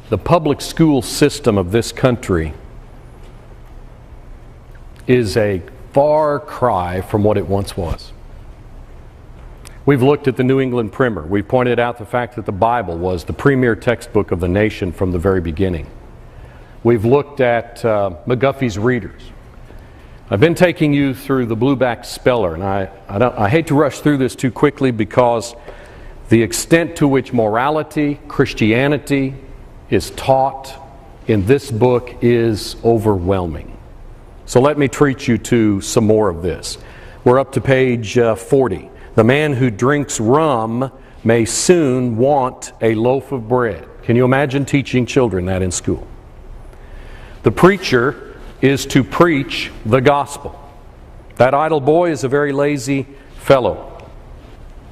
The public school system of this country is a far cry from what it once was. We've looked at the New England Primer. We've pointed out the fact that the Bible was the premier textbook of the nation from the very beginning. We've looked at McGuffey's Readers. I've been taking you through the Blueback Speller, and I hate to rush through this too quickly because the extent to which morality, Christianity, is taught in this book is overwhelming. So let me treat you to some more of this. We're up to page 40. The man who drinks rum may soon want a loaf of bread. Can you imagine teaching children that in school? The preacher is to preach the gospel. That idle boy is a very lazy fellow.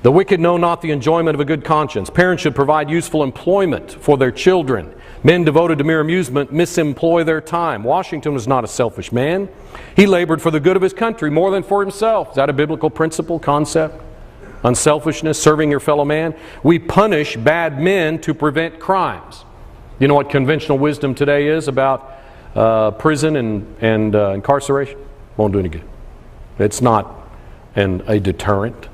The wicked know not the enjoyment of a good conscience. Parents should provide useful employment for their children. Men devoted to mere amusement misemploy their time. Washington was not a selfish man. He labored for the good of his country more than for himself. Is that a biblical principle, concept? Unselfishness, serving your fellow man. We punish bad men to prevent crimes. You know what conventional wisdom today is about prison and incarceration? Won't do any good. It's not a deterrent.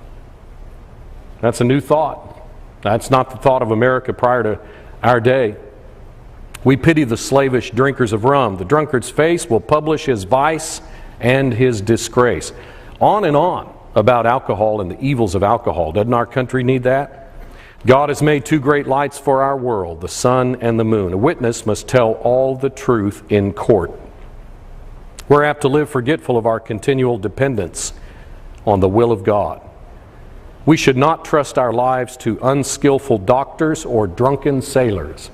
That's a new thought. That's not the thought of America prior to our day. We pity the slavish drinkers of rum. The drunkard's face will publish his vice and his disgrace. On and on about alcohol and the evils of alcohol. Doesn't our country need that? God has made two great lights for our world, the sun and the moon. A witness must tell all the truth in court. We're apt to live forgetful of our continual dependence on the will of God. We should not trust our lives to unskillful doctors or drunken sailors.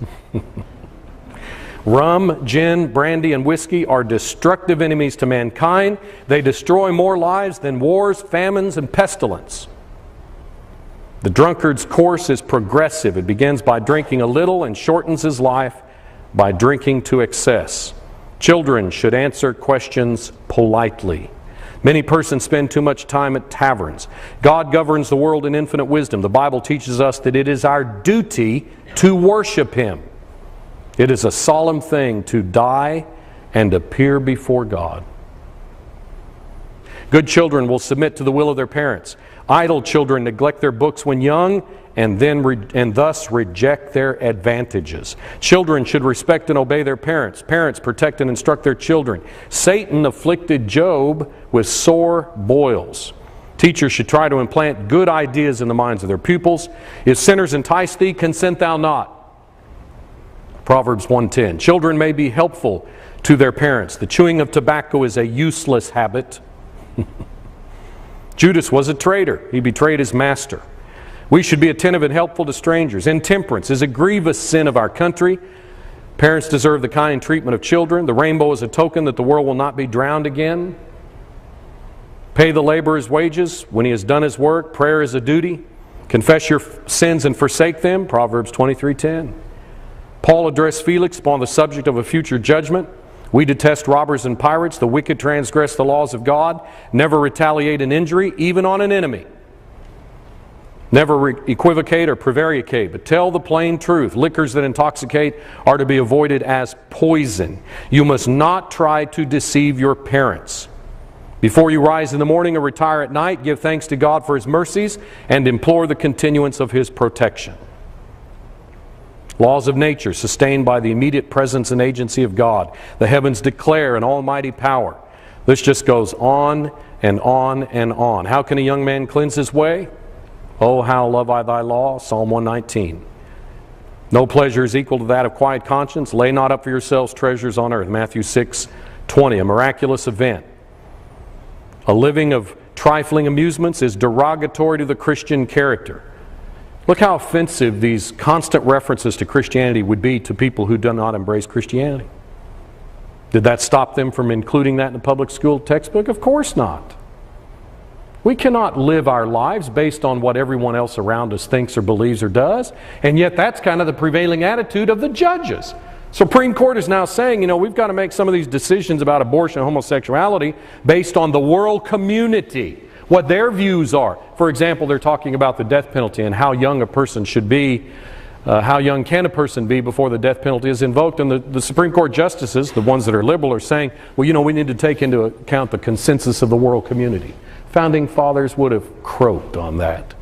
Rum, gin, brandy, and whiskey are destructive enemies to mankind. They destroy more lives than wars, famines, and pestilence. The drunkard's course is progressive. It begins by drinking a little and shortens his life by drinking to excess. Children should answer questions politely. Many persons spend too much time at taverns. God governs the world in infinite wisdom. The Bible teaches us that it is our duty to worship Him. It is a solemn thing to die and appear before God. Good children will submit to the will of their parents. Idle children neglect their books when young and thus reject their advantages. Children should respect and obey their parents. Parents protect and instruct their children. Satan afflicted Job with sore boils. Teachers should try to implant good ideas in the minds of their pupils. If sinners entice thee, consent thou not. Proverbs 1:10. Children may be helpful to their parents. The chewing of tobacco is a useless habit. Judas was a traitor. He betrayed his master. We should be attentive and helpful to strangers. Intemperance is a grievous sin of our country. Parents deserve the kind treatment of children. The rainbow is a token that the world will not be drowned again. Pay the laborer's wages when he has done his work. Prayer is a duty. Confess your sins and forsake them. Proverbs 23:10. Paul addressed Felix upon the subject of a future judgment. We detest robbers and pirates. The wicked transgress the laws of God. Never retaliate an injury, even on an enemy. Never equivocate or prevaricate, but tell the plain truth. Liquors that intoxicate are to be avoided as poison. You must not try to deceive your parents. Before you rise in the morning or retire at night, give thanks to God for His mercies and implore the continuance of His protection. Laws of nature sustained by the immediate presence and agency of God. The heavens declare an almighty power. This just goes on and on and on. How can a young man cleanse his way? Oh, how love I thy law, Psalm 119. No pleasure is equal to that of quiet conscience. Lay not up for yourselves treasures on earth, Matthew 6:20. A miraculous event. A living of trifling amusements is derogatory to the Christian character. Look how offensive these constant references to Christianity would be to people who do not embrace Christianity. Did that stop them from including that in the public school textbook? Of course not. We cannot live our lives based on what everyone else around us thinks or believes or does, and yet that's kind of the prevailing attitude of the judges. Supreme Court is now saying, we've got to make some of these decisions about abortion and homosexuality based on the world community, what their views are. For example, they're talking about the death penalty and how young a person should be How young can a person be before the death penalty is invoked? And the Supreme Court justices, the ones that are liberal, are saying, well, you know, we need to take into account the consensus of the world community. Founding fathers would have croaked on that.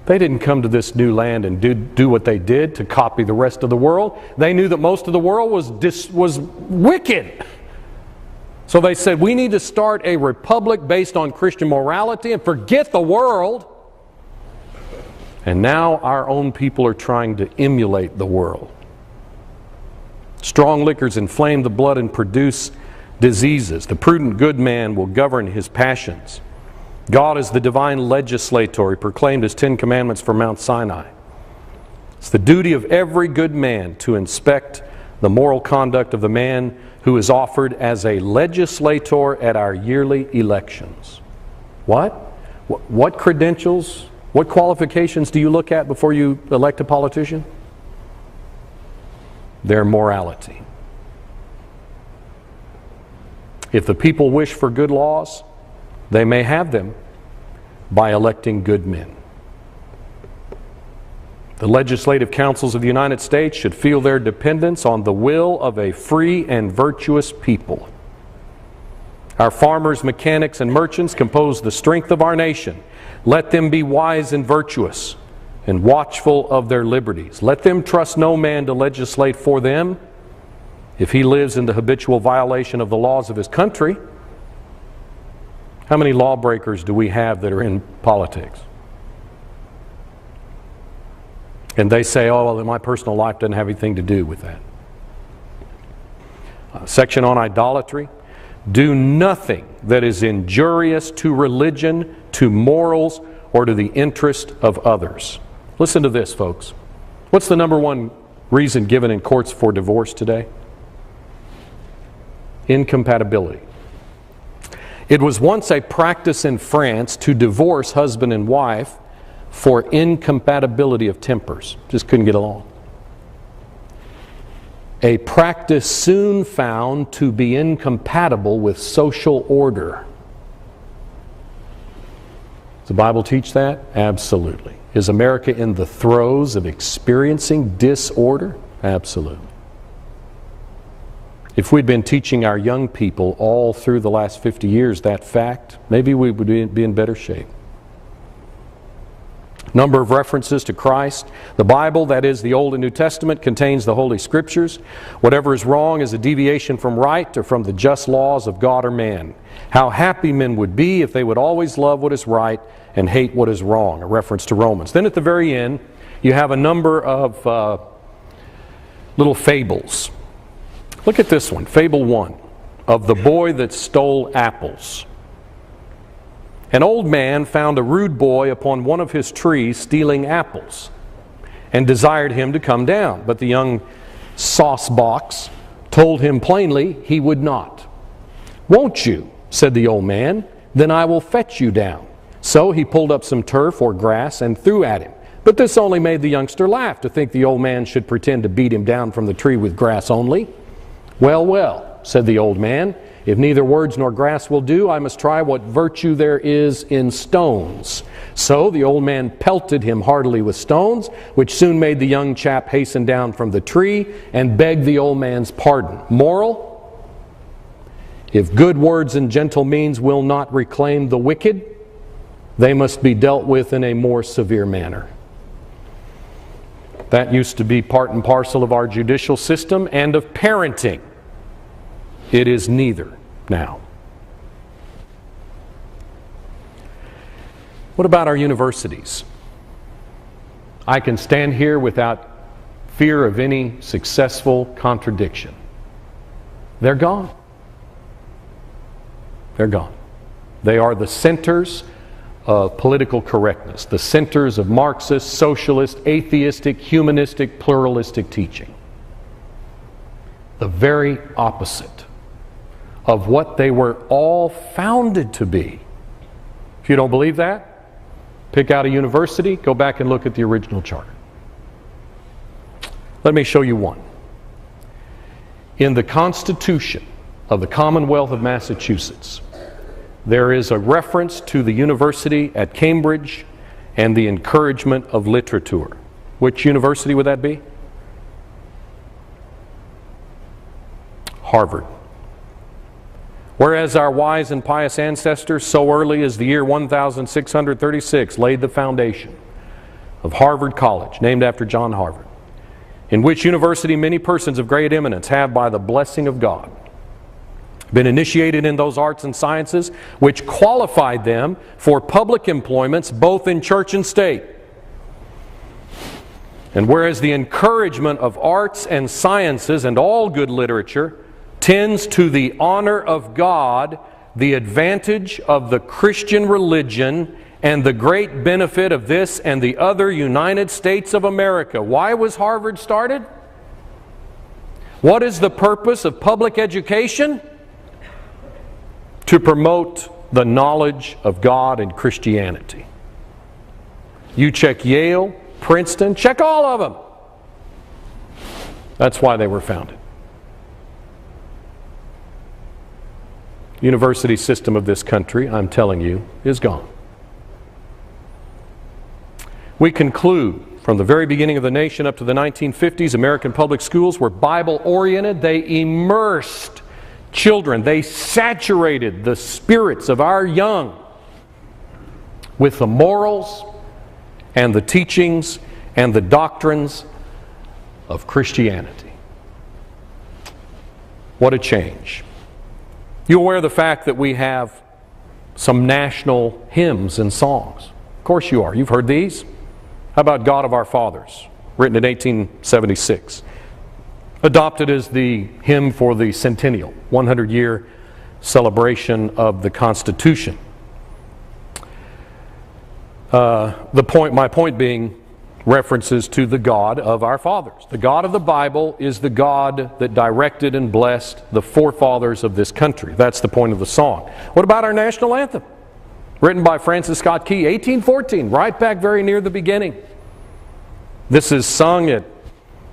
They didn't come to this new land and do what they did to copy the rest of the world. They knew that most of the world was wicked. So they said, we need to start a republic based on Christian morality and forget the world. And now our own people are trying to emulate the world. Strong liquors inflame the blood and produce diseases. The prudent good man will govern his passions. God is the divine legislator. He proclaimed his 10 commandments from Mount Sinai. It's the duty of every good man to inspect the moral conduct of the man who is offered as a legislator at our yearly elections. What? What credentials, what qualifications do you look at before you elect a politician? Their morality. If the people wish for good laws, they may have them by electing good men. The legislative councils of the United States should feel their dependence on the will of a free and virtuous people. Our farmers, mechanics, and merchants compose the strength of our nation. Let them be wise and virtuous and watchful of their liberties. Let them trust no man to legislate for them if he lives in the habitual violation of the laws of his country. How many lawbreakers do we have that are in politics? And they say, oh, well, my personal life doesn't have anything to do with that. Section on idolatry. Do nothing that is injurious to religion, to morals, or to the interest of others. Listen to this, folks. What's the number one reason given in courts for divorce today? Incompatibility. It was once a practice in France to divorce husband and wife for incompatibility of tempers. Just couldn't get along. A practice soon found to be incompatible with social order. Does the Bible teach that? Absolutely. Is America in the throes of experiencing disorder? Absolutely. If we'd been teaching our young people all through the last 50 years that fact, maybe we would be in better shape. Number of references to Christ. The Bible, that is the Old and New Testament, contains the Holy Scriptures. Whatever is wrong is a deviation from right or from the just laws of God or man. How happy men would be if they would always love what is right and hate what is wrong, a reference to Romans. Then at the very end, you have a number of little fables. Look at this one, Fable 1, of the boy that stole apples. An old man found a rude boy upon one of his trees stealing apples and desired him to come down. But the young saucebox told him plainly he would not. "Won't you?" said the old man. "Then I will fetch you down." So he pulled up some turf or grass and threw at him. But this only made the youngster laugh, to think the old man should pretend to beat him down from the tree with grass only. "Well, well," said the old man, "if neither words nor grass will do, I must try what virtue there is in stones." So the old man pelted him heartily with stones, which soon made the young chap hasten down from the tree and beg the old man's pardon. Moral: if good words and gentle means will not reclaim the wicked, they must be dealt with in a more severe manner. That used to be part and parcel of our judicial system and of parenting. It is neither now. What about our universities? I can stand here without fear of any successful contradiction. They're gone. They're gone. They are the centers of political correctness, the centers of Marxist, socialist, atheistic, humanistic, pluralistic teaching. The very opposite of what they were all founded to be. If you don't believe that, pick out a university, go back and look at the original charter. Let me show you one. In the Constitution of the Commonwealth of Massachusetts, there is a reference to the university at Cambridge and the encouragement of literature. Which university would that be? Harvard. Whereas our wise and pious ancestors so early as the year 1636 laid the foundation of Harvard College, named after John Harvard, in which university many persons of great eminence have, by the blessing of God, been initiated in those arts and sciences which qualified them for public employments both in church and state. And whereas the encouragement of arts and sciences and all good literature tends to the honor of God, the advantage of the Christian religion, and the great benefit of this and the other United States of America. Why was Harvard started? What is the purpose of public education? To promote the knowledge of God and Christianity. You check Yale, Princeton, check all of them. That's why they were founded. University system of this country, I'm telling you, is gone. We conclude, from the very beginning of the nation up to the 1950s, American public schools were Bible-oriented. They immersed children. They saturated the spirits of our young with the morals and the teachings and the doctrines of Christianity. What a change. You aware of the fact that we have some national hymns and songs? Of course you are. You've heard these. How about God of Our Fathers, written in 1876? Adopted as the hymn for the centennial, 100-year celebration of the Constitution. My point being references to the God of our fathers. The God of the Bible is the God that directed and blessed the forefathers of this country. That's the point of the song. What about our national anthem? Written by Francis Scott Key, 1814, right back very near the beginning. This is sung at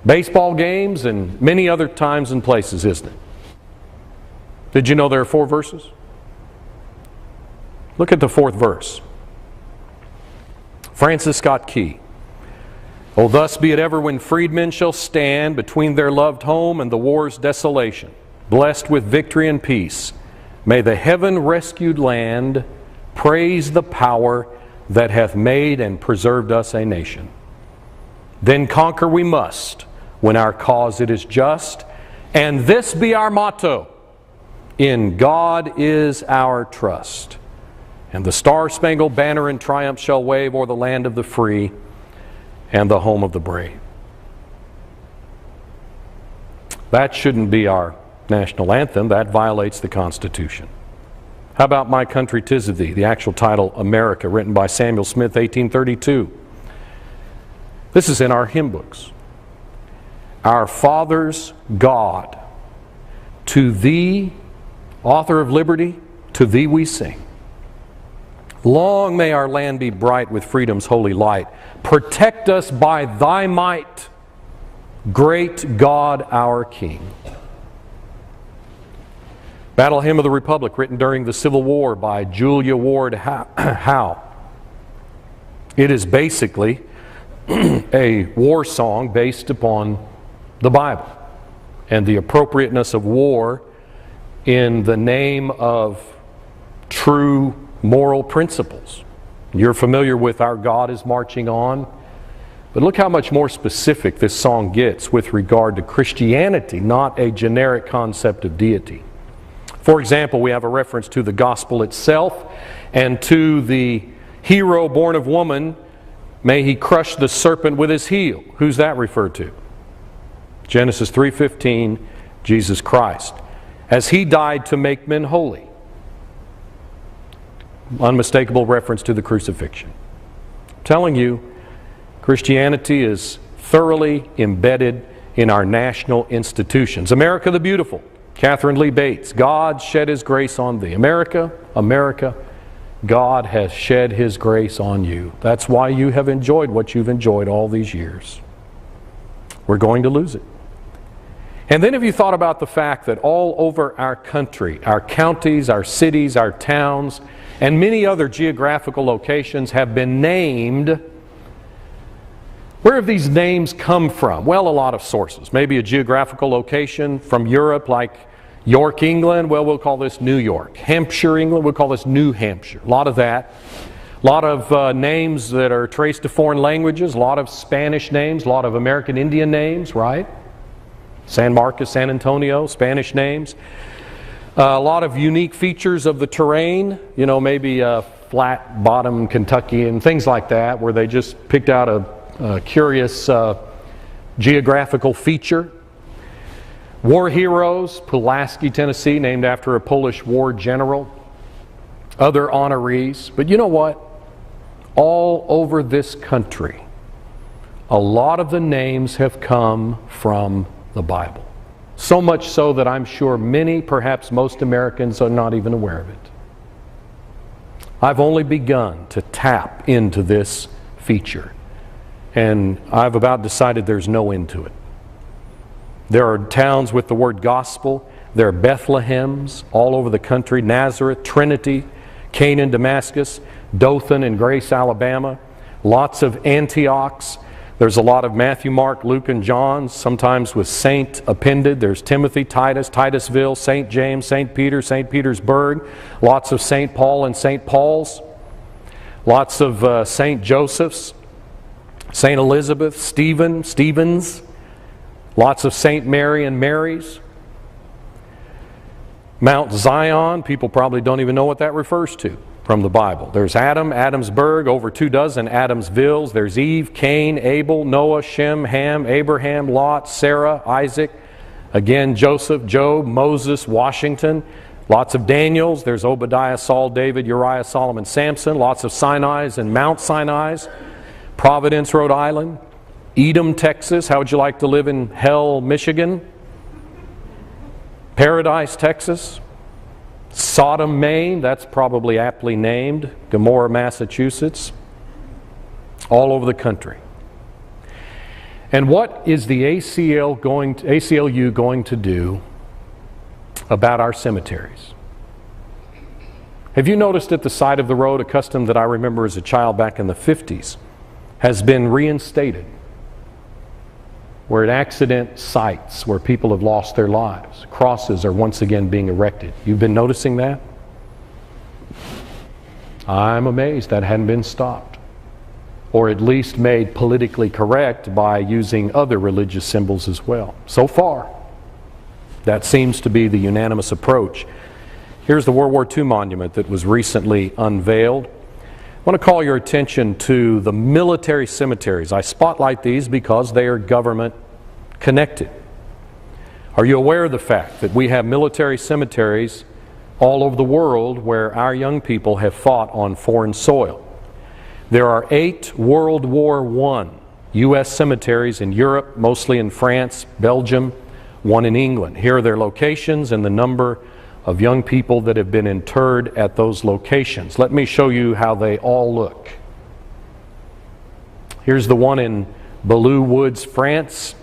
baseball games and many other times and places, isn't it? Did you know there are 4 verses? Look at the 4th verse. Francis Scott Key. Oh, thus be it ever when freedmen shall stand between their loved home and the war's desolation, blessed with victory and peace, may the heaven-rescued land praise the power that hath made and preserved us a nation. Then conquer we must, when our cause it is just, and this be our motto, in God is our trust. And the star-spangled banner in triumph shall wave o'er the land of the free and the home of the brave. That shouldn't be our national anthem. That violates the Constitution. How about My Country 'Tis of Thee, the actual title, America, written by Samuel Smith, 1832. This is in our hymn books. Our fathers' God, to Thee, author of liberty, to Thee we sing. Long may our land be bright with freedom's holy light. Protect us by Thy might, great God our King. Battle Hymn of the Republic, written during the Civil War by Julia Ward Howe. It is basically a war song based upon the Bible and the appropriateness of war in the name of true moral principles. You're familiar with Our God is Marching On, but look how much more specific this song gets with regard to Christianity, not a generic concept of deity. For example, we have a reference to the gospel itself and to the hero born of woman, may he crush the serpent with his heel. Who's that referred to? Genesis 3:15, Jesus Christ. As he died to make men holy. Unmistakable reference to the crucifixion. I'm telling you, Christianity is thoroughly embedded in our national institutions. America the Beautiful, Catherine Lee Bates, God shed His grace on thee. America, America, God has shed His grace on you. That's why you have enjoyed what you've enjoyed all these years. We're going to lose it. And then have you thought about the fact that all over our country, our counties, our cities, our towns, and many other geographical locations have been named Where have these names come from? Well, a lot of sources. Maybe a geographical location from Europe, like York, England. Well, we'll call this New York. Hampshire, England, we'll call this New Hampshire. A lot of that. A lot of names that are traced to foreign languages. A lot of Spanish names. A lot of American Indian names, right? San Marcos, San Antonio, Spanish names. A lot of unique features of the terrain. You know, maybe flat bottom Kentucky and things like that, where they just picked out a curious geographical feature. War heroes, Pulaski, Tennessee, named after a Polish war general. Other honorees. But you know what? All over this country, a lot of the names have come from the Bible. So much so that I'm sure many, perhaps most Americans, are not even aware of it. I've only begun to tap into this feature, and I've about decided there's no end to it. There are towns with the word gospel. There are Bethlehems all over the country, Nazareth, Trinity, Canaan, Damascus, Dothan and Grace, Alabama. Lots of Antiochs. There's a lot of Matthew, Mark, Luke, and John, sometimes with Saint appended. There's Timothy, Titus, Titusville, St. James, St. Peter, St. Petersburg. Lots of St. Paul and St. Paul's. Lots of St. Joseph's, St. Elizabeth, Stephen, Stevens. Lots of St. Mary and Marys. Mount Zion, people probably don't even know what that refers to from the Bible. There's Adam, Adamsburg, over 24 Adamsvilles. There's Eve, Cain, Abel, Noah, Shem, Ham, Abraham, Lot, Sarah, Isaac. Again, Joseph, Job, Moses, Washington. Lots of Daniels. There's Obadiah, Saul, David, Uriah, Solomon, Samson. Lots of Sinai's and Mount Sinai's. Providence, Rhode Island. Edom, Texas. How would you like to live in Hell, Michigan? Paradise, Texas. Sodom, Maine. That's probably aptly named. Gomorrah, Massachusetts. All over the country. And what is the ACLU going to do about our cemeteries? Have you noticed at the side of the road, a custom that I remember as a child back in the 50s, has been reinstated? We're at accident sites where people have lost their lives. Crosses are once again being erected. You've been noticing that? I'm amazed that hadn't been stopped, or at least made politically correct by using other religious symbols as well. So far, that seems to be the unanimous approach. Here's the World War II monument that was recently unveiled. I want to call your attention to the military cemeteries. I spotlight these because they are government connected. Are you aware of the fact that we have military cemeteries all over the world where our young people have fought on foreign soil? There are 8 World War I U.S. cemeteries in Europe, mostly in France, Belgium, 1 in England. Here are their locations and the number of young people that have been interred at those locations. Let me show you how they all look. Here's the one in Belleau Woods, France,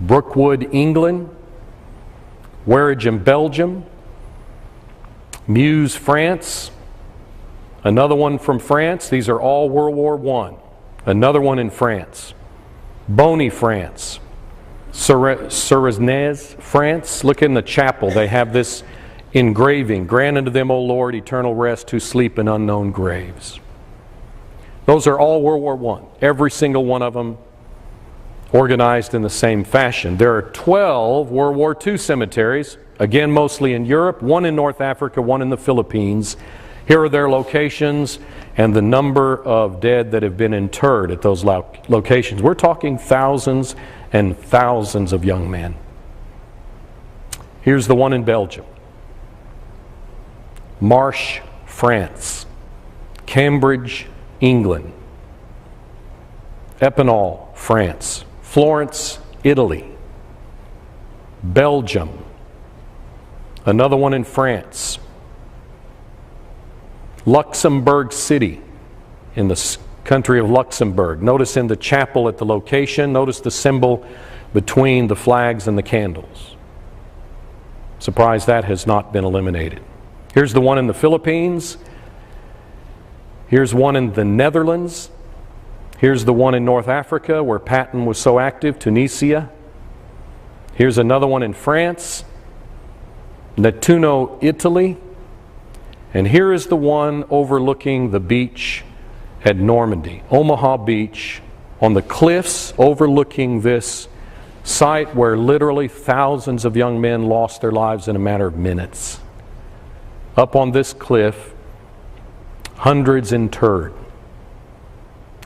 Brookwood, England, Wareham, Belgium, Meuse, France, another one from France. These are all World War I. Another one in France, Bonny, France, Suresnes, France. Look in the chapel. They have this engraving. Grant unto them, O Lord, eternal rest who sleep in unknown graves. Those are all World War I. Every single one of them organized in the same fashion. There are 12 World War II cemeteries, again mostly in Europe, 1 in North Africa, 1 in the Philippines. Here are their locations and the number of dead that have been interred at those locations. We're talking thousands and thousands of young men. Here's the one in Belgium. Marche, France. Cambridge, England. Epinal, France. Florence, Italy. Belgium. Another one in France. Luxembourg City in the country of Luxembourg. Notice in the chapel at the location, notice the symbol between the flags and the candles. Surprised that has not been eliminated. Here's the one in the Philippines. Here's one in the Netherlands. Here's the one in North Africa where Patton was so active, Tunisia. Here's another one in France, Nettuno, Italy. And here is the one overlooking the beach at Normandy, Omaha Beach, on the cliffs overlooking this site where literally thousands of young men lost their lives in a matter of minutes. Up on this cliff, hundreds interred,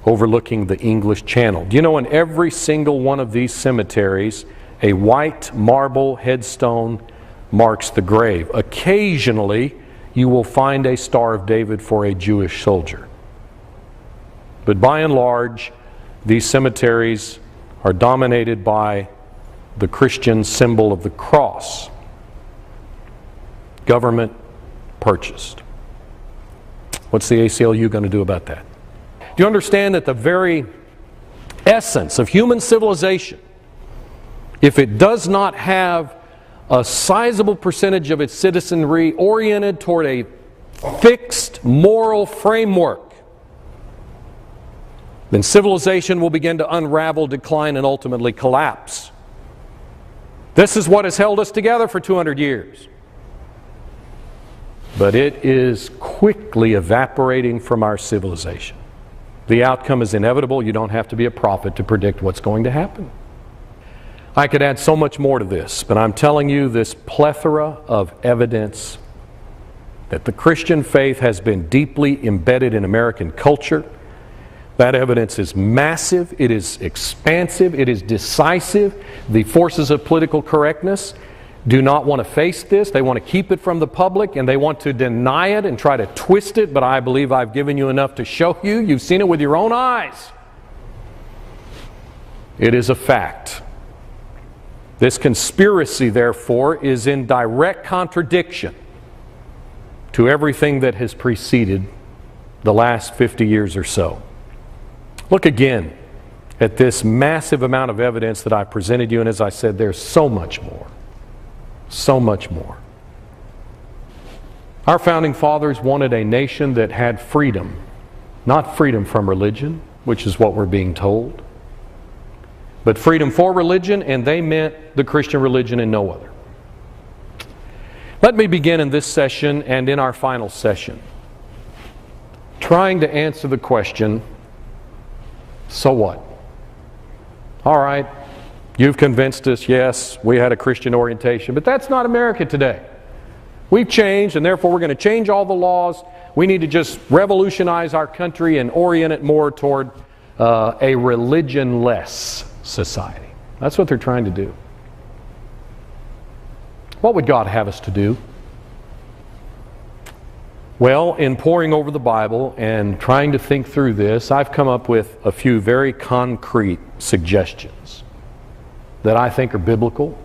overlooking the English Channel. Do you know, in every single one of these cemeteries, a white marble headstone marks the grave. Occasionally, you will find a Star of David for a Jewish soldier. But by and large, these cemeteries are dominated by the Christian symbol of the cross. Government purchased. What's the ACLU going to do about that? Do you understand that the very essence of human civilization, if it does not have a sizable percentage of its citizenry oriented toward a fixed moral framework, then civilization will begin to unravel, decline, and ultimately collapse. This is what has held us together for 200 years. But it is quickly evaporating from our civilization. The outcome is inevitable. You don't have to be a prophet to predict what's going to happen. I could add so much more to this, but I'm telling you this plethora of evidence that the Christian faith has been deeply embedded in American culture. That evidence is massive, it is expansive, it is decisive. The forces of political correctness do not want to face this. They want to keep it from the public, and they want to deny it and try to twist it, but I believe I've given you enough to show you. You've seen it with your own eyes. It is a fact. This conspiracy, therefore, is in direct contradiction to everything that has preceded the last 50 years or so. Look again at this massive amount of evidence that I presented you, and as I said, there's so much more. So much more. Our founding fathers wanted a nation that had freedom, not freedom from religion, which is what we're being told, but freedom for religion, and they meant the Christian religion and no other. Let me begin in this session and in our final session trying to answer the question, so what? All right, you've convinced us, yes, we had a Christian orientation, but that's not America today. We've changed, and therefore we're going to change all the laws. We need to just revolutionize our country and orient it more toward a religion-less society. That's what they're trying to do. What would God have us to do? Well, in poring over the Bible and trying to think through this, I've come up with a few very concrete suggestions that I think are biblical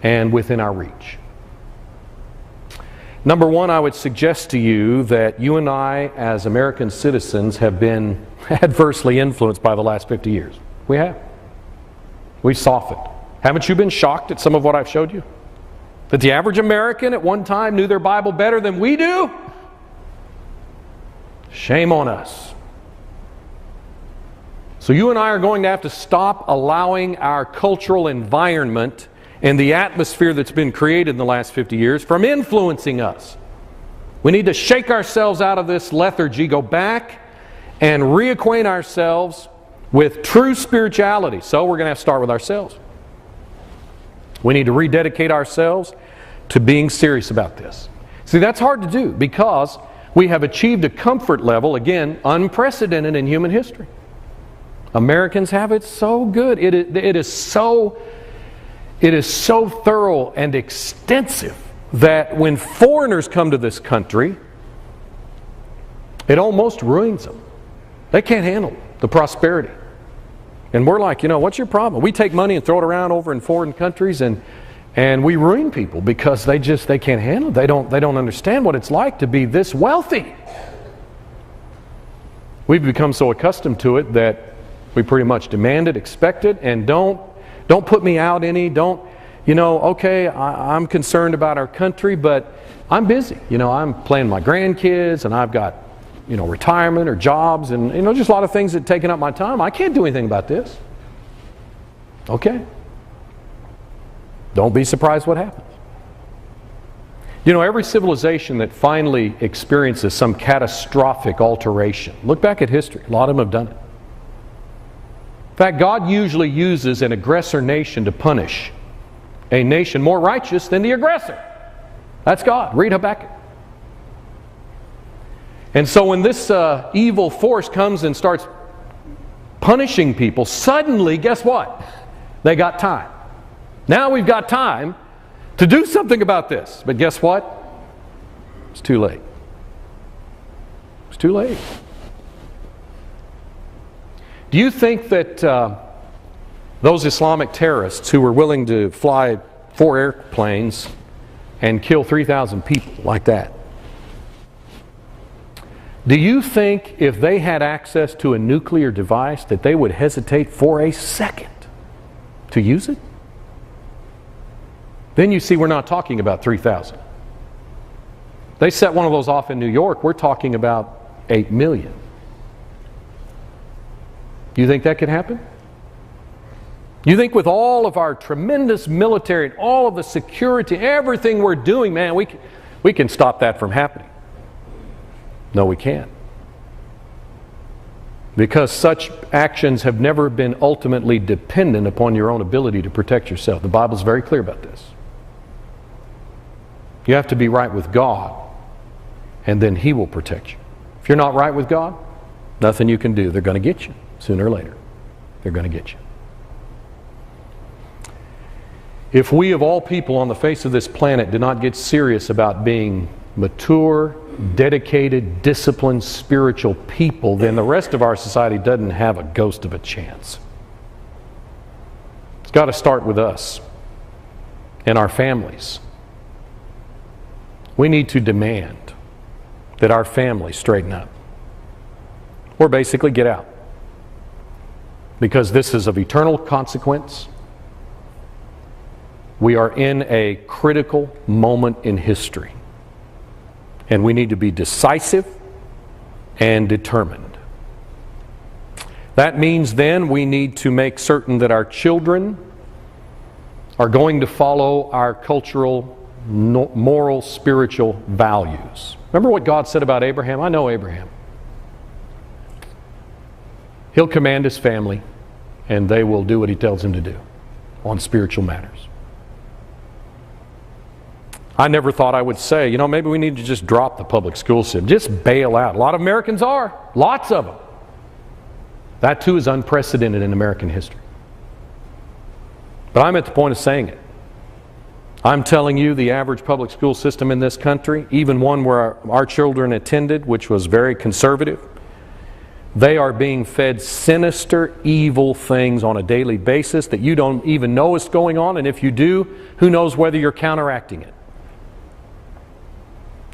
and within our reach. Number one, I would suggest to you that you and I, as American citizens, have been adversely influenced by the last 50 years. We have. We've softened. Haven't you been shocked at some of what I've showed you? That the average American at one time knew their Bible better than we do? Shame on us. So you and I are going to have to stop allowing our cultural environment and the atmosphere that's been created in the last 50 years from influencing us. We need to shake ourselves out of this lethargy, go back and reacquaint ourselves with true spirituality. So we're going to have to start with ourselves. We need to rededicate ourselves to being serious about this. See, that's hard to do because we have achieved a comfort level, again, unprecedented in human history. Americans have it so good. It is so thorough and extensive that when foreigners come to this country, it almost ruins them. They can't handle the prosperity. And we're like, what's your problem? We take money and throw it around over in foreign countries, and we ruin people because they can't handle it. They don't understand what it's like to be this wealthy. We've become so accustomed to it that we pretty much demand it, expect it, and don't put me out any. Okay, I'm concerned about our country, but I'm busy. I'm playing my grandkids, and I've got retirement or jobs and, just a lot of things that taken up my time. I can't do anything about this. Okay. Don't be surprised what happens. Every civilization that finally experiences some catastrophic alteration, look back at history, a lot of them have done it. In fact, God usually uses an aggressor nation to punish a nation more righteous than the aggressor. That's God. Read Habakkuk. And so when this evil force comes and starts punishing people, suddenly, guess what? They got time. Now we've got time to do something about this. But guess what? It's too late. It's too late. Do you think that those Islamic terrorists who were willing to fly 4 airplanes and kill 3,000 people like that, do you think if they had access to a nuclear device that they would hesitate for a second to use it? Then you see we're not talking about 3,000. They set one of those off in New York, we're talking about 8 million. Do you think that could happen? You think with all of our tremendous military and all of the security, everything we're doing, man, we can stop that from happening? No, we can't. Because such actions have never been ultimately dependent upon your own ability to protect yourself. The Bible's very clear about this. You have to be right with God, and then He will protect you. If you're not right with God, nothing you can do. They're going to get you sooner or later. They're going to get you. If we of all people on the face of this planet do not get serious about being mature, dedicated, disciplined, spiritual people, then the rest of our society doesn't have a ghost of a chance. It's got to start with us and our families. We need to demand that our families straighten up, or basically get out, because this is of eternal consequence. We are in a critical moment in history, and we need to be decisive and determined. That means then we need to make certain that our children are going to follow our cultural, moral, spiritual values. Remember what God said about Abraham? I know Abraham. He'll command his family, and they will do what he tells them to do on spiritual matters. I never thought I would say, maybe we need to just drop the public school system. Just bail out. A lot of Americans are. Lots of them. That too is unprecedented in American history. But I'm at the point of saying it. I'm telling you, the average public school system in this country, even one where our children attended, which was very conservative, they are being fed sinister, evil things on a daily basis that you don't even know is going on, and if you do, who knows whether you're counteracting it.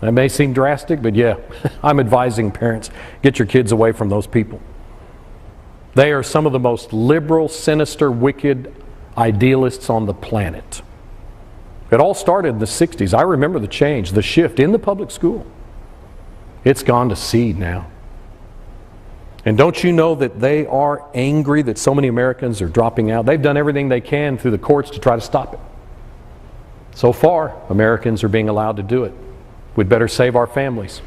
That may seem drastic, but yeah, I'm advising parents, get your kids away from those people. They are some of the most liberal, sinister, wicked idealists on the planet. It all started in the 60s. I remember the change, the shift in the public school. It's gone to seed now. And don't you know that they are angry that so many Americans are dropping out? They've done everything they can through the courts to try to stop it. So far, Americans are being allowed to do it. We'd better save our families.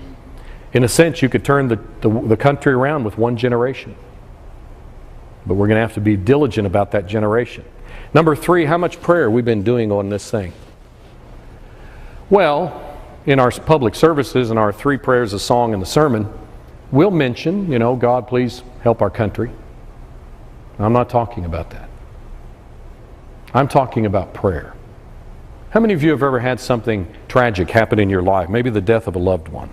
In a sense, you could turn the country around with one generation. But we're going to have to be diligent about that generation. Number 3, how much prayer we've been doing on this thing? Well, in our public services and our 3 prayers, a song, and the sermon, we'll mention, God, please help our country. I'm not talking about that. I'm talking about prayer. How many of you have ever had something tragic happen in your life? Maybe the death of a loved one.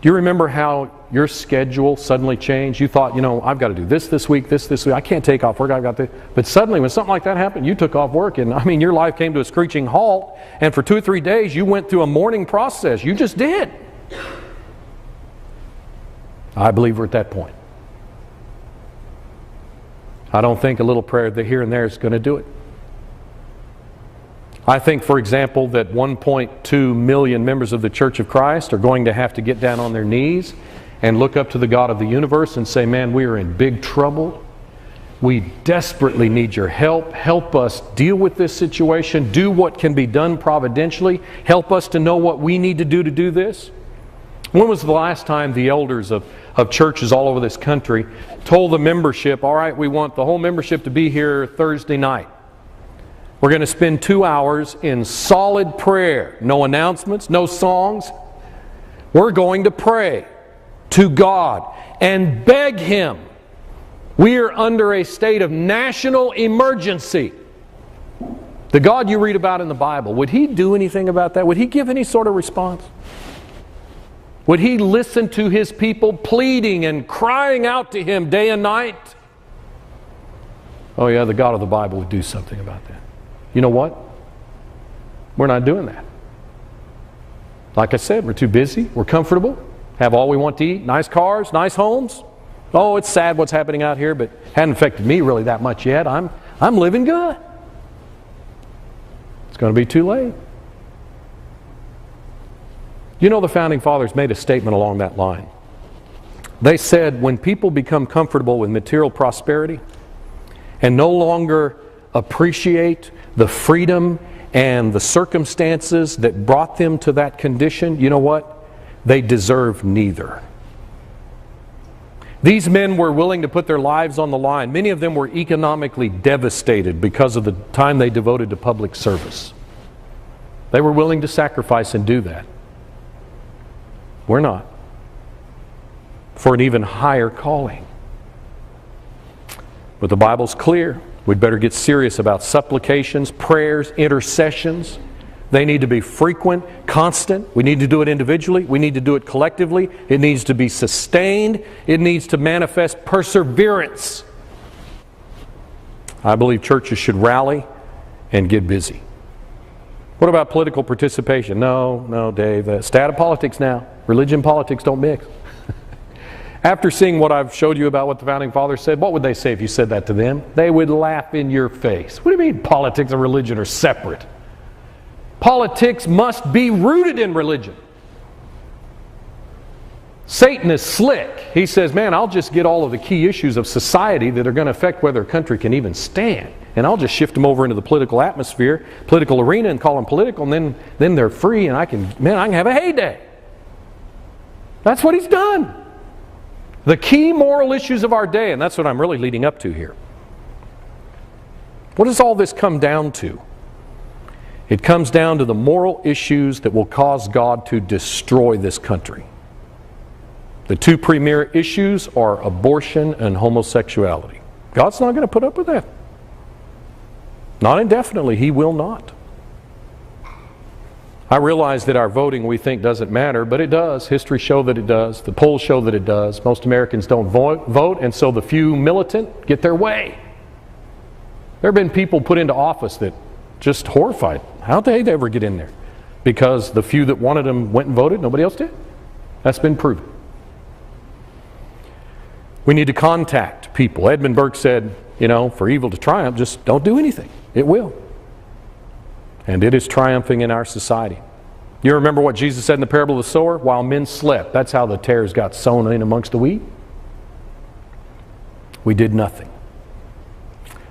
Do you remember how your schedule suddenly changed? You thought, I've got to do this week, this week. I can't take off work. I've got to. But suddenly when something like that happened, you took off work. And your life came to a screeching halt. And for 2 or 3 days, you went through a mourning process. You just did. I believe we're at that point. I don't think a little prayer here and there is going to do it. I think, for example, that 1.2 million members of the Church of Christ are going to have to get down on their knees and look up to the God of the universe and say, man, we are in big trouble. We desperately need your help. Help us deal with this situation. Do what can be done providentially. Help us to know what we need to do this. When was the last time the elders of churches all over this country told the membership, all right, we want the whole membership to be here Thursday night. We're going to spend 2 hours in solid prayer. No announcements, no songs. We're going to pray to God and beg Him. We are under a state of national emergency. The God you read about in the Bible, would He do anything about that? Would He give any sort of response? Would He listen to His people pleading and crying out to Him day and night? Oh yeah, the God of the Bible would do something about that. You know what? We're not doing that. Like I said, we're too busy, we're comfortable, have all we want to eat, nice cars, nice homes. Oh, it's sad what's happening out here, but it hasn't affected me really that much yet. I'm living good. It's going to be too late. You know, the Founding Fathers made a statement along that line. They said, when people become comfortable with material prosperity and no longer appreciate the freedom and the circumstances that brought them to that condition, you know what? They deserve neither. These men were willing to put their lives on the line. Many of them were economically devastated because of the time they devoted to public service. They were willing to sacrifice and do that. We're not. For an even higher calling. But the Bible's clear. We'd better get serious about supplications, prayers, intercessions. They need to be frequent, constant. We need to do it individually. We need to do it collectively. It needs to be sustained. It needs to manifest perseverance. I believe churches should rally and get busy. What about political participation? No, Dave. Stay out of politics now. Religion and politics don't mix. After seeing what I've showed you about what the Founding Fathers said, what would they say if you said that to them? They would laugh in your face. What do you mean politics and religion are separate? Politics must be rooted in religion. Satan is slick. He says, man, I'll just get all of the key issues of society that are going to affect whether a country can even stand. And I'll just shift them over into the political atmosphere, political arena, and call them political, and then they're free, and I can have a heyday. That's what he's done. The key moral issues of our day, and that's what I'm really leading up to here. What does all this come down to? It comes down to the moral issues that will cause God to destroy this country. The two premier issues are abortion and homosexuality. God's not going to put up with that. Not indefinitely. He will not. I realize that our voting we think doesn't matter, but it does. History shows that it does. The polls show that it does. Most Americans don't vote, and so the few militant get their way. There have been people put into office that just horrified. How'd they ever get in there? Because the few that wanted them went and voted, nobody else did. That's been proven. We need to contact people. Edmund Burke said, for evil to triumph, just don't do anything. It will. And it is triumphing in our society. You remember what Jesus said in the parable of the sower? While men slept, that's how the tares got sown in amongst the wheat. We did nothing.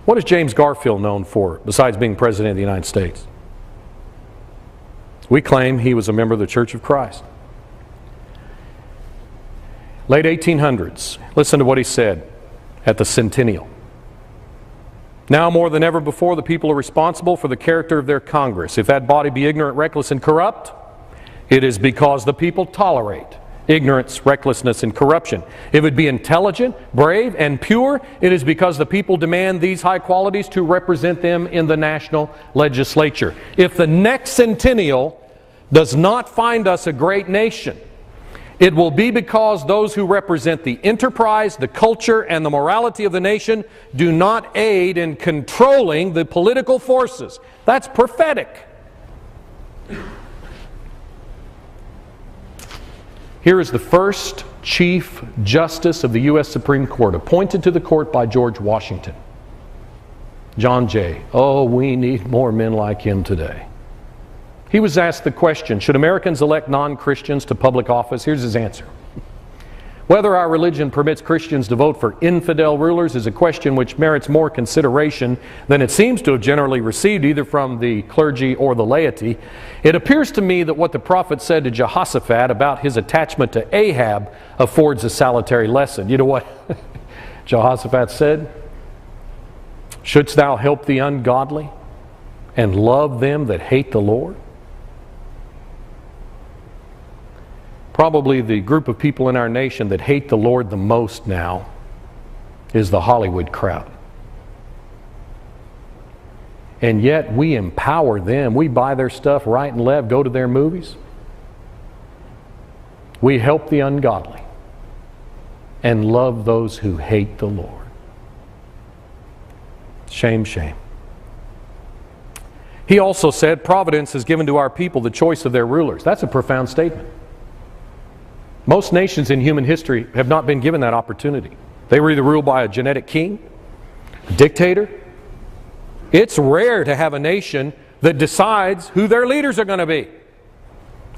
What is James Garfield known for, besides being President of the United States? We claim he was a member of the Church of Christ. Late 1800s, listen to what he said at the centennial. Now more than ever before, the people are responsible for the character of their Congress. If that body be ignorant, reckless, and corrupt, it is because the people tolerate ignorance, recklessness, and corruption. If it be intelligent, brave, and pure, it is because the people demand these high qualities to represent them in the national legislature. If the next centennial does not find us a great nation, it will be because those who represent the enterprise, the culture, and the morality of the nation do not aid in controlling the political forces. That's prophetic. Here is the first Chief Justice of the U.S. Supreme Court, appointed to the court by George Washington. John Jay. Oh, we need more men like him today. He was asked the question, should Americans elect non-Christians to public office? Here's his answer. Whether our religion permits Christians to vote for infidel rulers is a question which merits more consideration than it seems to have generally received either from the clergy or the laity. It appears to me that what the prophet said to Jehoshaphat about his attachment to Ahab affords a salutary lesson. You know what Jehoshaphat said? Shouldst thou help the ungodly and love them that hate the Lord? Probably the group of people in our nation that hate the Lord the most now is the Hollywood crowd. And yet we empower them. We buy their stuff right and left, go to their movies. We help the ungodly and love those who hate the Lord. Shame, shame. He also said, providence has given to our people the choice of their rulers. That's a profound statement. Most nations in human history have not been given that opportunity. They were either ruled by a genetic king, a dictator. It's rare to have a nation that decides who their leaders are going to be.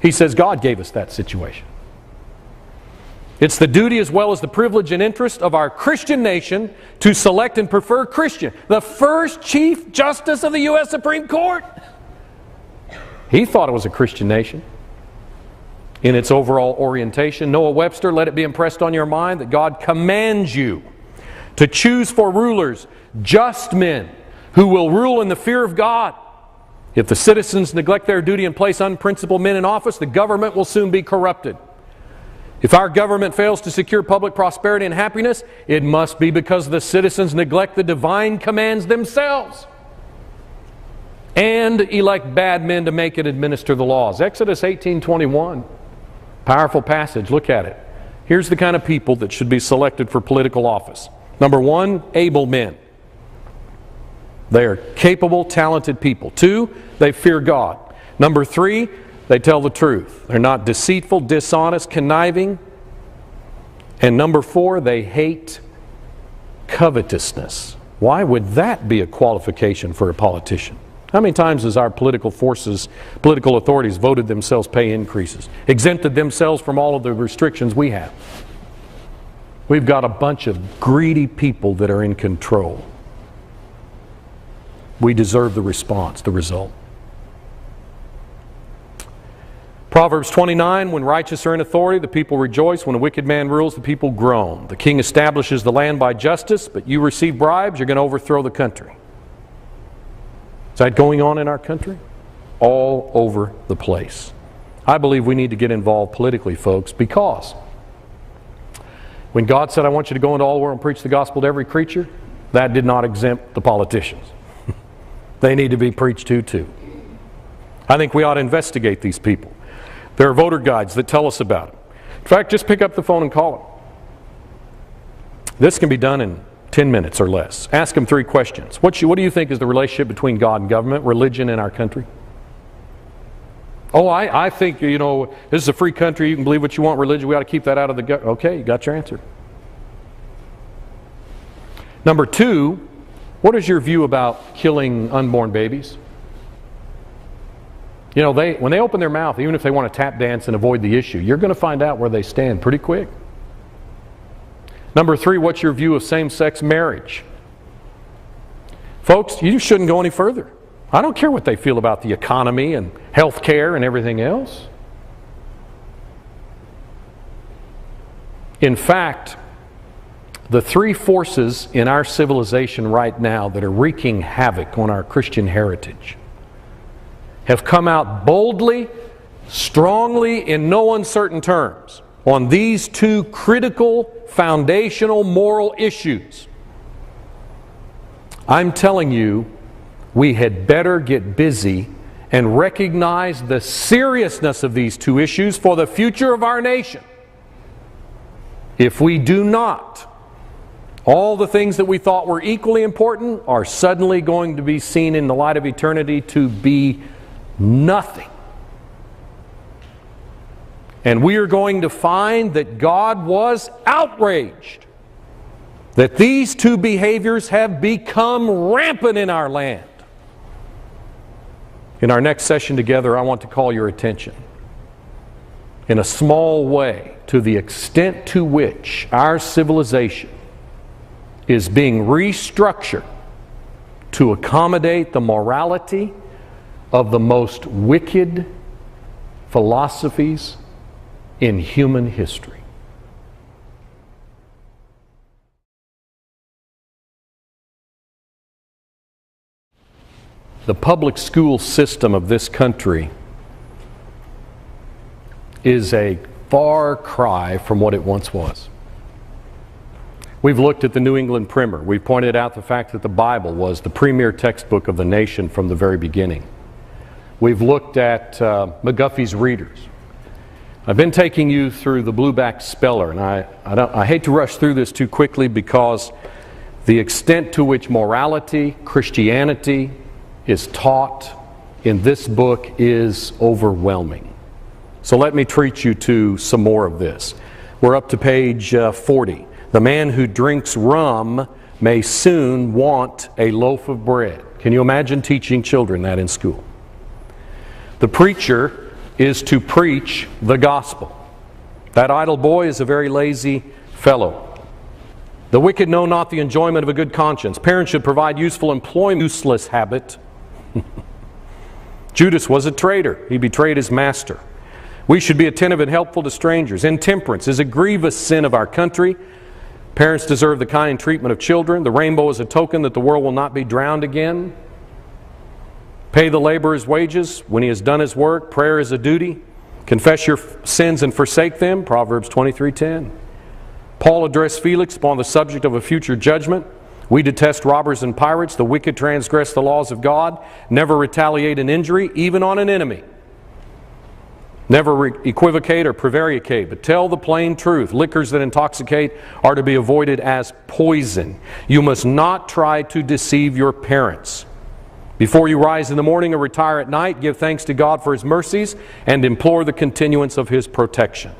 He says God gave us that situation. It's the duty as well as the privilege and interest of our Christian nation to select and prefer Christian. The first Chief Justice of the U.S. Supreme Court. He thought it was a Christian nation. In its overall orientation, Noah Webster, let it be impressed on your mind that God commands you to choose for rulers just men who will rule in the fear of God. If the citizens neglect their duty and place unprincipled men in office, the government will soon be corrupted. If our government fails to secure public prosperity and happiness, it must be because the citizens neglect the divine commands themselves and elect bad men to make and administer the laws. Exodus 18:21. Powerful passage. Look at it. Here's the kind of people that should be selected for political office. Number one, able men. They are capable, talented people. Two, they fear God. Number three, they tell the truth. They're not deceitful, dishonest, conniving. And number four, they hate covetousness. Why would that be a qualification for a politician? How many times has our political forces, political authorities voted themselves pay increases, exempted themselves from all of the restrictions we have? We've got a bunch of greedy people that are in control. We deserve the response, the result. Proverbs 29, when righteous are in authority, the people rejoice. When a wicked man rules, the people groan. The king establishes the land by justice, but you receive bribes, you're going to overthrow the country. Is that going on in our country? All over the place. I believe we need to get involved politically, folks, because when God said, I want you to go into all the world and preach the gospel to every creature, that did not exempt the politicians. They need to be preached to too. I think we ought to investigate these people. There are voter guides that tell us about it. In fact, just pick up the phone and call them. This can be done in 10 minutes or less. Ask them 3 questions. What do you think is the relationship between God and government, religion, and our country? Oh, I think, this is a free country. You can believe what you want, religion. We ought to keep that out of the government. Okay, you got your answer. Number 2, what is your view about killing unborn babies? When they open their mouth, even if they want to tap dance and avoid the issue, you're going to find out where they stand pretty quick. Number 3, what's your view of same-sex marriage? Folks, you shouldn't go any further. I don't care what they feel about the economy and health care and everything else. In fact, the 3 forces in our civilization right now that are wreaking havoc on our Christian heritage have come out boldly, strongly, in no uncertain terms on these 2 critical, foundational, moral issues. I'm telling you, we had better get busy and recognize the seriousness of these 2 issues for the future of our nation. If we do not, all the things that we thought were equally important are suddenly going to be seen in the light of eternity to be nothing. And we are going to find that God was outraged that these two behaviors have become rampant in our land. In our next session together, I want to call your attention in a small way to the extent to which our civilization is being restructured to accommodate the morality of the most wicked philosophies in human history. The public school system of this country is a far cry from what it once was. We've looked at the New England Primer. We've pointed out the fact that the Bible was the premier textbook of the nation from the very beginning. We've looked at McGuffey's Readers. I've been taking you through the Blueback Speller, and I hate to rush through this too quickly because the extent to which morality, Christianity, is taught in this book is overwhelming. So let me treat you to some more of this. We're up to page 40. The man who drinks rum may soon want a loaf of bread. Can you imagine teaching children that in school? The preacher is to preach the gospel. That idle boy is a very lazy fellow. The wicked know not the enjoyment of a good conscience. Parents should provide useful employment. Useless habit. Judas was a traitor. He betrayed his master. We should be attentive and helpful to strangers. Intemperance is a grievous sin of our country. Parents deserve the kind treatment of children. The rainbow is a token that the world will not be drowned again. Pay the laborer's wages when he has done his work. Prayer is a duty. Confess your sins and forsake them. Proverbs 23:10. Paul addressed Felix upon the subject of a future judgment. We detest robbers and pirates. The wicked transgress the laws of God. Never retaliate an injury, even on an enemy. Never equivocate or prevaricate, but tell the plain truth. Liquors that intoxicate are to be avoided as poison. You must not try to deceive your parents. Before you rise in the morning or retire at night, give thanks to God for His mercies and implore the continuance of His protection.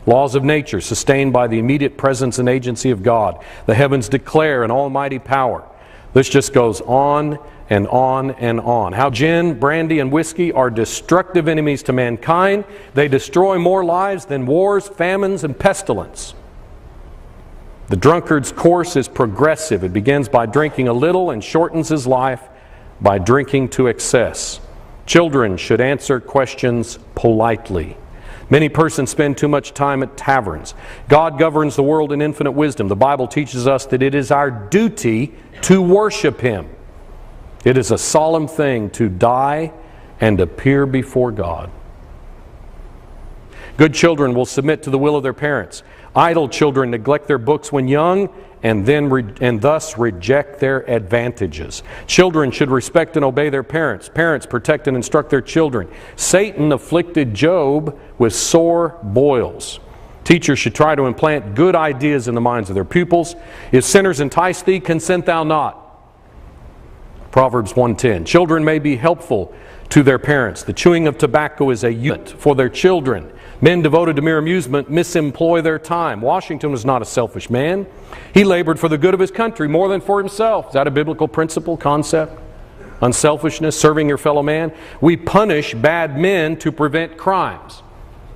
Laws of nature sustained by the immediate presence and agency of God. The heavens declare an almighty power. This just goes on and on and on. How gin, brandy, and whiskey are destructive enemies to mankind. They destroy more lives than wars, famines, and pestilence. The drunkard's course is progressive. It begins by drinking a little and shortens his life by drinking to excess. Children should answer questions politely. Many persons spend too much time at taverns. God governs the world in infinite wisdom. The Bible teaches us that it is our duty to worship Him. It is a solemn thing to die and appear before God. Good children will submit to the will of their parents. Idle children neglect their books when young and thus reject their advantages. Children should respect and obey their parents. Parents protect and instruct their children. Satan afflicted Job with sore boils. Teachers should try to implant good ideas in the minds of their pupils. If sinners entice thee, consent thou not. Proverbs 1:10. Children may be helpful to their parents. The chewing of tobacco is a unit for their children. Men devoted to mere amusement misemploy their time. Washington was not a selfish man. He labored for the good of his country more than for himself. Is that a biblical principle, concept? Unselfishness, serving your fellow man. We punish bad men to prevent crimes.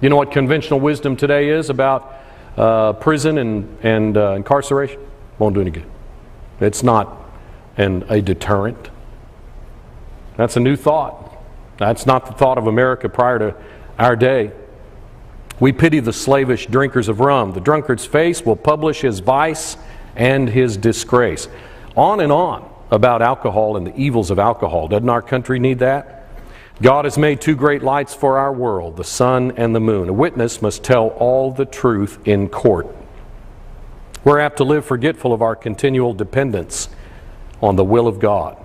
You know what conventional wisdom today is about prison and incarceration? Won't do any good. It's not a deterrent. That's a new thought. That's not the thought of America prior to our day. We pity the slavish drinkers of rum. The drunkard's face will publish his vice and his disgrace. On and on about alcohol and the evils of alcohol. Doesn't our country need that? God has made two great lights for our world, the sun and the moon. A witness must tell all the truth in court. We're apt to live forgetful of our continual dependence on the will of God.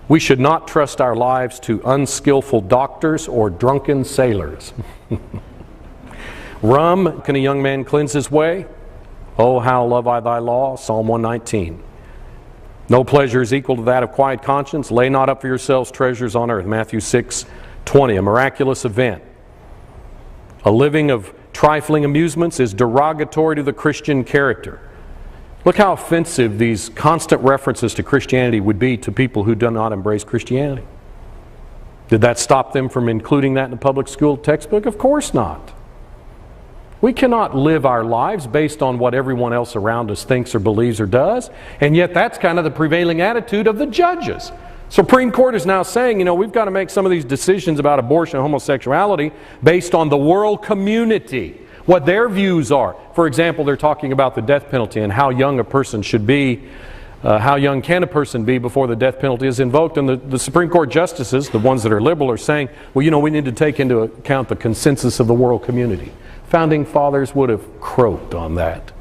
We should not trust our lives to unskillful doctors or drunken sailors. Rum, can a young man cleanse his way? Oh, how love I thy law, Psalm 119. No pleasure is equal to that of quiet conscience. Lay not up for yourselves treasures on earth, Matthew 6:20. A miraculous event. A living of trifling amusements is derogatory to the Christian character. Look how offensive these constant references to Christianity would be to people who do not embrace Christianity. Did that stop them from including that in the public school textbook? Of course not. We cannot live our lives based on what everyone else around us thinks or believes or does, and yet that's kind of the prevailing attitude of the judges. Supreme Court is now saying, we've got to make some of these decisions about abortion and homosexuality based on the world community, what their views are. For example, they're talking about the death penalty and how young a person should be, how young can a person be before the death penalty is invoked. And the Supreme Court justices, the ones that are liberal, are saying, well, we need to take into account the consensus of the world community. Founding fathers would have croaked on that.